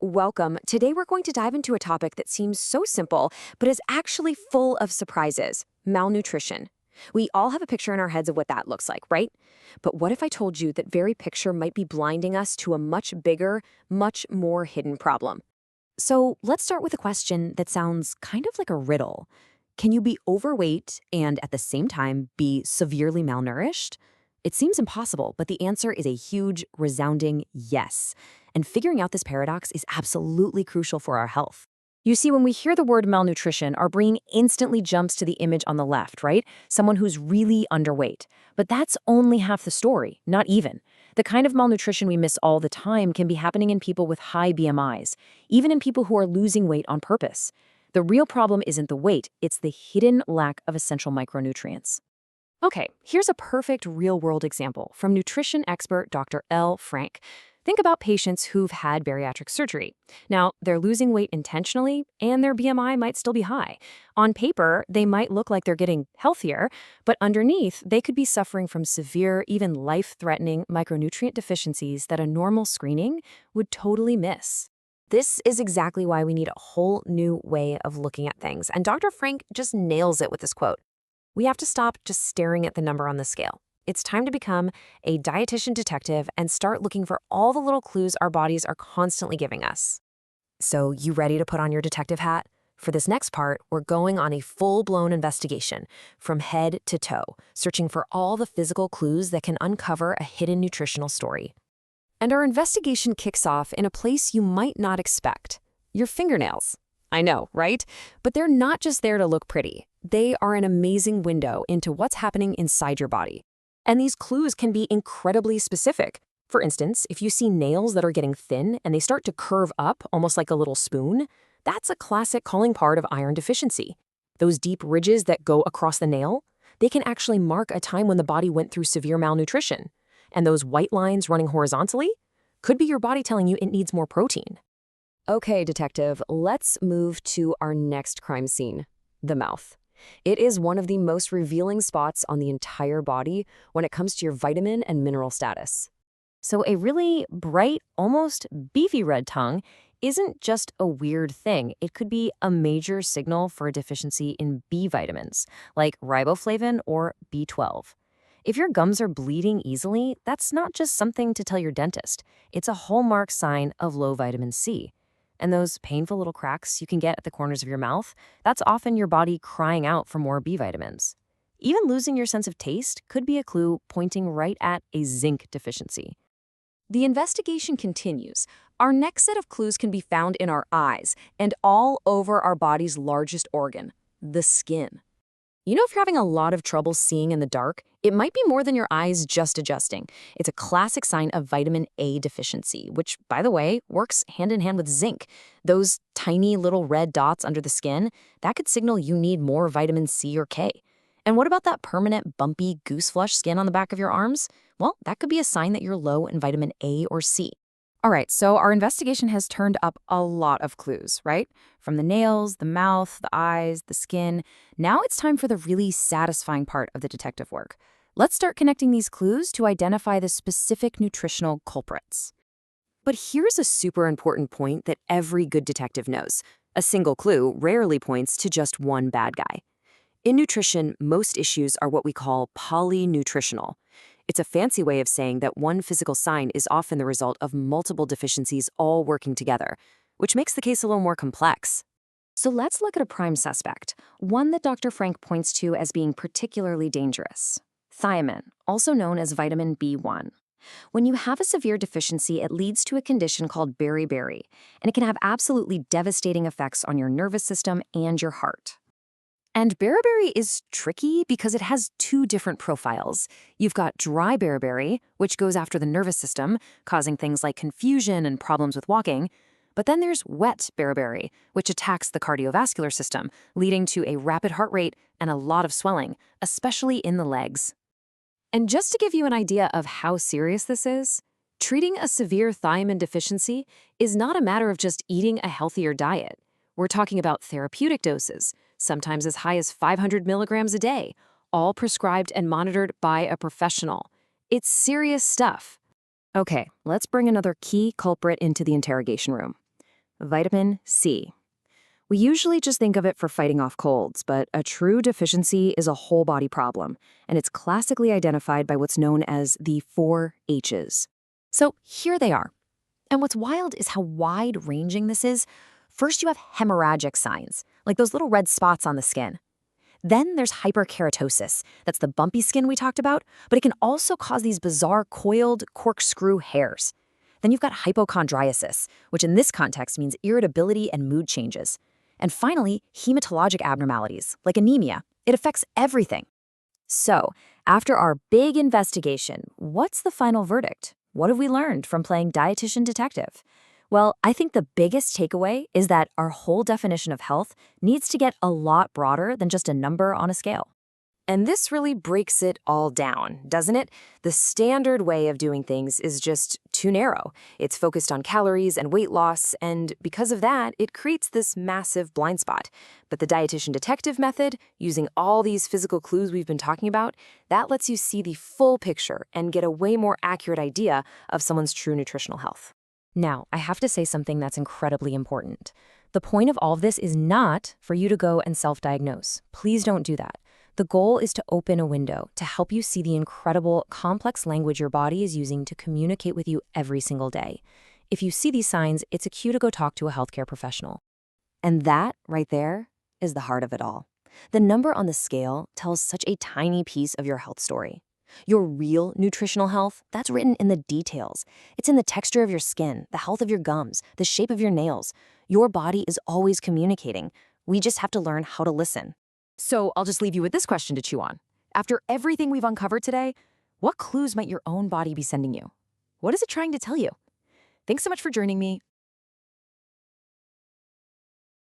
Welcome. Today we're going to dive into a topic that seems so simple, but is actually full of surprises: malnutrition. We all have a picture in our heads of what that looks like, right? But what if I told you that very picture might be blinding us to a much bigger, much more hidden problem? So let's start with a question that sounds kind of like a riddle. Can you be overweight and at the same time be severely malnourished? It seems impossible, but the answer is a huge, resounding yes. And figuring out this paradox is absolutely crucial for our health. You see, when we hear the word malnutrition, our brain instantly jumps to the image on the left, right? Someone who's really underweight. But that's only half the story, not even. The kind of malnutrition we miss all the time can be happening in people with high BMIs, even in people who are losing weight on purpose. The real problem isn't the weight, it's the hidden lack of essential micronutrients. Okay, here's a perfect real-world example from nutrition expert Dr. L. Frank. Think about patients who've had bariatric surgery. Now, they're losing weight intentionally, and their BMI might still be high. On paper, they might look like they're getting healthier, but underneath, they could be suffering from severe, even life-threatening micronutrient deficiencies that a normal screening would totally miss. This is exactly why we need a whole new way of looking at things, and Dr. Frank just nails it with this quote. We have to stop just staring at the number on the scale. It's time to become a dietitian detective and start looking for all the little clues our bodies are constantly giving us. So, you ready to put on your detective hat? For this next part, we're going on a full-blown investigation, from head to toe, searching for all the physical clues that can uncover a hidden nutritional story. And our investigation kicks off in a place you might not expect: your fingernails. I know, right? But they're not just there to look pretty. They are an amazing window into what's happening inside your body. And these clues can be incredibly specific. For instance, if you see nails that are getting thin and they start to curve up almost like a little spoon, that's a classic calling part of iron deficiency. Those deep ridges that go across the nail, they can actually mark a time when the body went through severe malnutrition. And those white lines running horizontally could be your body telling you it needs more protein. Okay, detective, let's move to our next crime scene: the mouth. It is one of the most revealing spots on the entire body when it comes to your vitamin and mineral status. So a really bright, almost beefy red tongue isn't just a weird thing. It could be a major signal for a deficiency in B vitamins, like riboflavin or B12. If your gums are bleeding easily, that's not just something to tell your dentist. It's a hallmark sign of low vitamin C. And those painful little cracks you can get at the corners of your mouth, that's often your body crying out for more B vitamins. Even losing your sense of taste could be a clue pointing right at a zinc deficiency. The investigation continues. Our next set of clues can be found in our eyes and all over our body's largest organ, the skin. You know, if you're having a lot of trouble seeing in the dark, it might be more than your eyes just adjusting. It's a classic sign of vitamin A deficiency, which, by the way, works hand in hand with zinc. Those tiny little red dots under the skin, that could signal you need more vitamin C or K. And what about that permanent, bumpy, goose-flush skin on the back of your arms? Well, that could be a sign that you're low in vitamin A or C. All right, so our investigation has turned up a lot of clues, right? From the nails, the mouth, the eyes, the skin. Now it's time for the really satisfying part of the detective work. Let's start connecting these clues to identify the specific nutritional culprits. But here's a super important point that every good detective knows. A single clue rarely points to just one bad guy. In nutrition, most issues are what we call polynutritional. It's a fancy way of saying that one physical sign is often the result of multiple deficiencies all working together, which makes the case a little more complex. So let's look at a prime suspect, one that Dr. Frank points to as being particularly dangerous: thiamine, also known as vitamin B1. When you have a severe deficiency, it leads to a condition called beriberi, and it can have absolutely devastating effects on your nervous system and your heart. And beriberi is tricky because it has two different profiles. You've got dry beriberi, which goes after the nervous system, causing things like confusion and problems with walking. But then there's wet beriberi, which attacks the cardiovascular system, leading to a rapid heart rate and a lot of swelling, especially in the legs. And just to give you an idea of how serious this is, treating a severe thiamine deficiency is not a matter of just eating a healthier diet. We're talking about therapeutic doses, sometimes as high as 500 milligrams a day, all prescribed and monitored by a professional. It's serious stuff. Okay, let's bring another key culprit into the interrogation room: vitamin C. We usually just think of it for fighting off colds, but a true deficiency is a whole body problem, and it's classically identified by what's known as the 4 H's. So here they are. And what's wild is how wide-ranging this is. First, you have hemorrhagic signs, like those little red spots on the skin. Then there's hyperkeratosis. That's the bumpy skin we talked about, but it can also cause these bizarre coiled corkscrew hairs. Then you've got hypochondriasis, which in this context means irritability and mood changes. And finally, hematologic abnormalities, like anemia. It affects everything. So, after our big investigation, what's the final verdict? What have we learned from playing dietitian detective? Well, I think the biggest takeaway is that our whole definition of health needs to get a lot broader than just a number on a scale. And this really breaks it all down, doesn't it? The standard way of doing things is just too narrow. It's focused on calories and weight loss, and because of that, it creates this massive blind spot. But the dietitian detective method, using all these physical clues we've been talking about, that lets you see the full picture and get a way more accurate idea of someone's true nutritional health. Now, I have to say something that's incredibly important. The point of all of this is not for you to go and self-diagnose. Please don't do that. The goal is to open a window to help you see the incredible, complex language your body is using to communicate with you every single day. If you see these signs, it's a cue to go talk to a healthcare professional. And that, right there, is the heart of it all. The number on the scale tells such a tiny piece of your health story. Your real nutritional health, that's written in the details. It's in the texture of your skin, the health of your gums, the shape of your nails. Your body is always communicating. We just have to learn how to listen. So I'll just leave you with this question to chew on. After everything we've uncovered today, what clues might your own body be sending you? What is it trying to tell you? Thanks so much for joining me.